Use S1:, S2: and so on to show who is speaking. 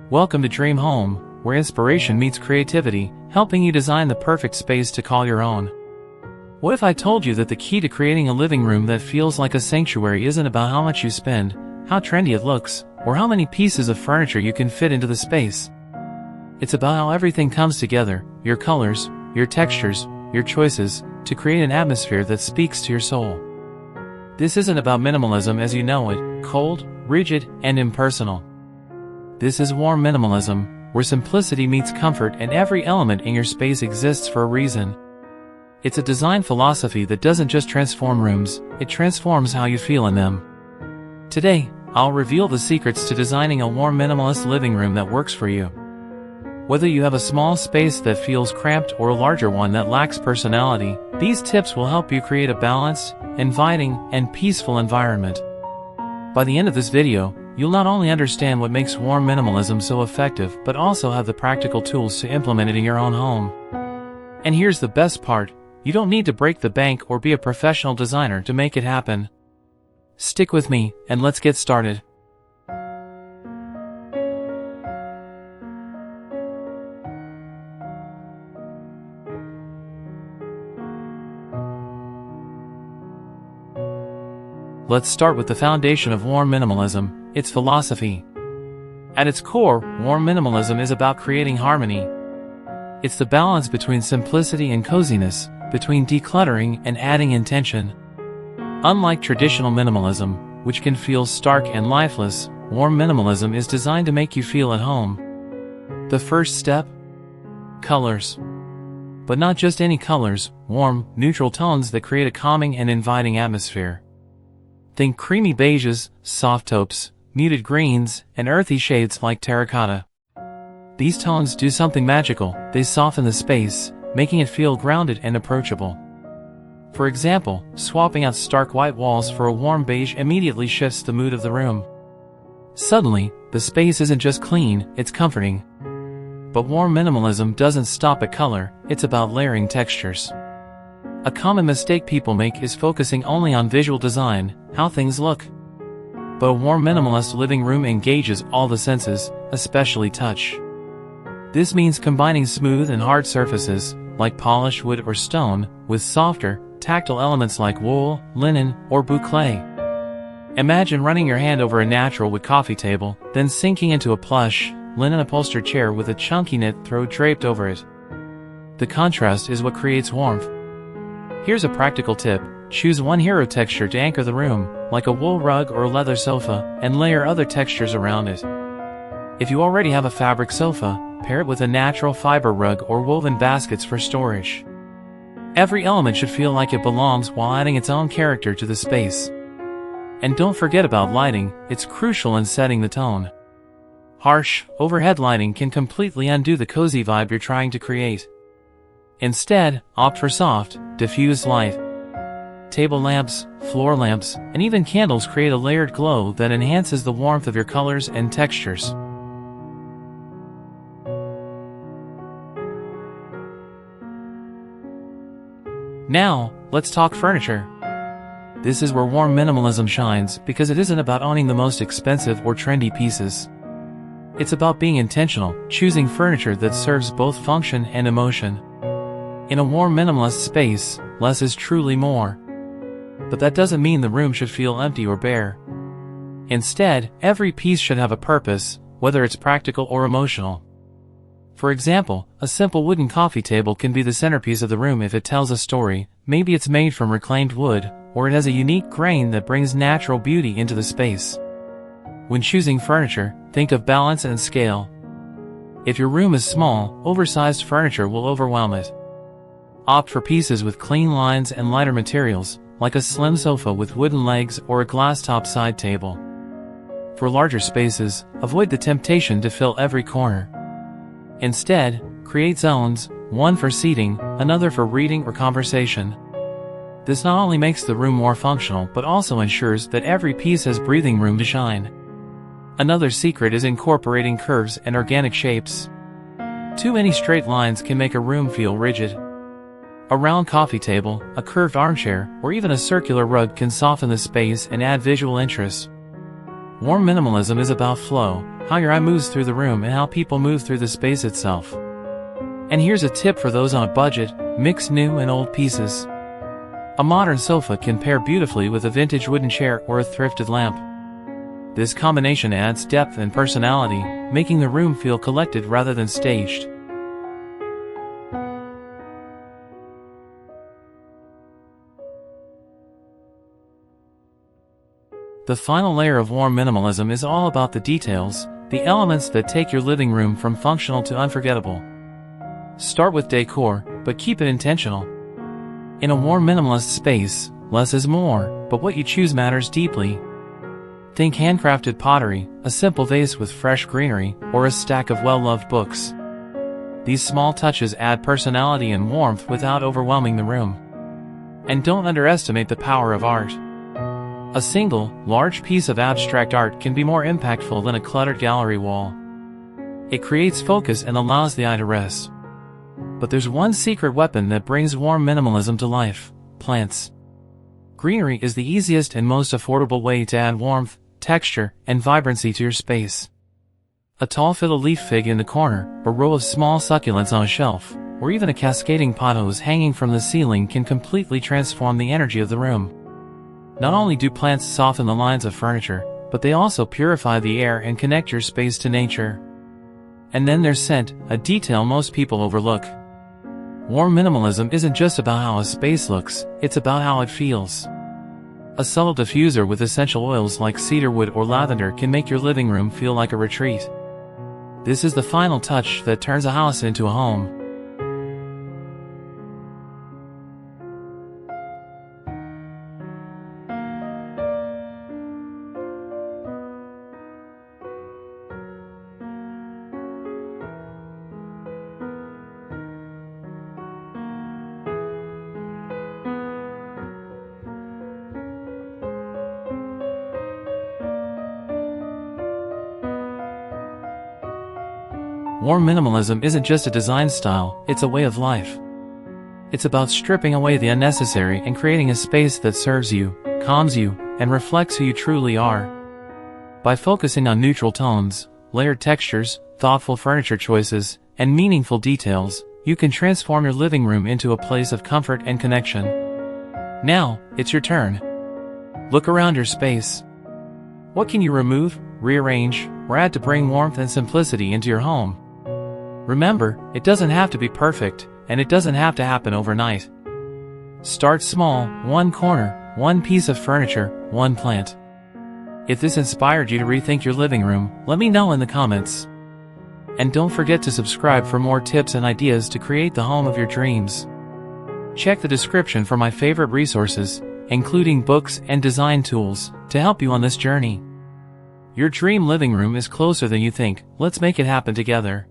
S1: Welcome to Dream Home, where inspiration meets creativity, helping you design the perfect space to call your own. What if I told you that the key to creating a living room that feels like a sanctuary isn't about how much you spend, how trendy it looks, or how many pieces of furniture you can fit into the space? It's about how everything comes together, your colors, your textures, your choices, to create an atmosphere that speaks to your soul. This isn't about minimalism as you know it, cold, rigid, and impersonal. This is warm minimalism, where simplicity meets comfort and every element in your space exists for a reason. It's a design philosophy that doesn't just transform rooms, it transforms how you feel in them. Today, I'll reveal the secrets to designing a warm minimalist living room that works for you. Whether you have a small space that feels cramped or a larger one that lacks personality, these tips will help you create a balanced, inviting, and peaceful environment. By the end of this video, you'll not only understand what makes warm minimalism so effective, but also have the practical tools to implement it in your own home. And here's the best part, you don't need to break the bank or be a professional designer to make it happen. Stick with me, and let's get started. Let's start with the foundation of warm minimalism, its philosophy. At its core, warm minimalism is about creating harmony. It's the balance between simplicity and coziness, between decluttering and adding intention. Unlike traditional minimalism, which can feel stark and lifeless, warm minimalism is designed to make you feel at home. The first step? Colors. But not just any colors, warm, neutral tones that create a calming and inviting atmosphere. Think creamy beiges, soft taupes, muted greens, and earthy shades like terracotta. These tones do something magical, they soften the space, making it feel grounded and approachable. For example, swapping out stark white walls for a warm beige immediately shifts the mood of the room. Suddenly, the space isn't just clean, it's comforting. But warm minimalism doesn't stop at color, it's about layering textures. A common mistake people make is focusing only on visual design, how things look. But a warm minimalist living room engages all the senses, especially touch. This means combining smooth and hard surfaces, like polished wood or stone, with softer, tactile elements like wool, linen, or boucle. Imagine running your hand over a natural wood coffee table, then sinking into a plush, linen-upholstered chair with a chunky knit throw draped over it. The contrast is what creates warmth. Here's a practical tip, choose one hero texture to anchor the room, like a wool rug or a leather sofa, and layer other textures around it. If you already have a fabric sofa, pair it with a natural fiber rug or woven baskets for storage. Every element should feel like it belongs while adding its own character to the space. And don't forget about lighting, it's crucial in setting the tone. Harsh, overhead lighting can completely undo the cozy vibe you're trying to create. Instead, opt for soft, diffused light. Table lamps, floor lamps, and even candles create a layered glow that enhances the warmth of your colors and textures. Now, let's talk furniture. This is where warm minimalism shines because it isn't about owning the most expensive or trendy pieces. It's about being intentional, choosing furniture that serves both function and emotion. In a warm minimalist space, less is truly more. But that doesn't mean the room should feel empty or bare. Instead, every piece should have a purpose, whether it's practical or emotional. For example, a simple wooden coffee table can be the centerpiece of the room if it tells a story, maybe it's made from reclaimed wood, or it has a unique grain that brings natural beauty into the space. When choosing furniture, think of balance and scale. If your room is small, oversized furniture will overwhelm it. Opt for pieces with clean lines and lighter materials, like a slim sofa with wooden legs or a glass-top side table. For larger spaces, avoid the temptation to fill every corner. Instead, create zones, one for seating, another for reading or conversation. This not only makes the room more functional but also ensures that every piece has breathing room to shine. Another secret is incorporating curves and organic shapes. Too many straight lines can make a room feel rigid. A round coffee table, a curved armchair, or even a circular rug can soften the space and add visual interest. Warm minimalism is about flow, how your eye moves through the room and how people move through the space itself. And here's a tip for those on a budget: mix new and old pieces. A modern sofa can pair beautifully with a vintage wooden chair or a thrifted lamp. This combination adds depth and personality, making the room feel collected rather than staged. The final layer of warm minimalism is all about the details, the elements that take your living room from functional to unforgettable. Start with decor, but keep it intentional. In a warm minimalist space, less is more, but what you choose matters deeply. Think handcrafted pottery, a simple vase with fresh greenery, or a stack of well-loved books. These small touches add personality and warmth without overwhelming the room. And don't underestimate the power of art. A single, large piece of abstract art can be more impactful than a cluttered gallery wall. It creates focus and allows the eye to rest. But there's one secret weapon that brings warm minimalism to life: plants. Greenery is the easiest and most affordable way to add warmth, texture, and vibrancy to your space. A tall fiddle leaf fig in the corner, a row of small succulents on a shelf, or even a cascading pothos hanging from the ceiling can completely transform the energy of the room. Not only do plants soften the lines of furniture, but they also purify the air and connect your space to nature. And then there's scent, a detail most people overlook. Warm minimalism isn't just about how a space looks, it's about how it feels. A subtle diffuser with essential oils like cedarwood or lavender can make your living room feel like a retreat. This is the final touch that turns a house into a home. Warm minimalism isn't just a design style, it's a way of life. It's about stripping away the unnecessary and creating a space that serves you, calms you, and reflects who you truly are. By focusing on neutral tones, layered textures, thoughtful furniture choices, and meaningful details, you can transform your living room into a place of comfort and connection. Now, it's your turn. Look around your space. What can you remove, rearrange, or add to bring warmth and simplicity into your home? Remember, it doesn't have to be perfect, and it doesn't have to happen overnight. Start small: one corner, one piece of furniture, one plant. If this inspired you to rethink your living room, let me know in the comments. And don't forget to subscribe for more tips and ideas to create the home of your dreams. Check the description for my favorite resources, including books and design tools, to help you on this journey. Your dream living room is closer than you think. Let's make it happen together.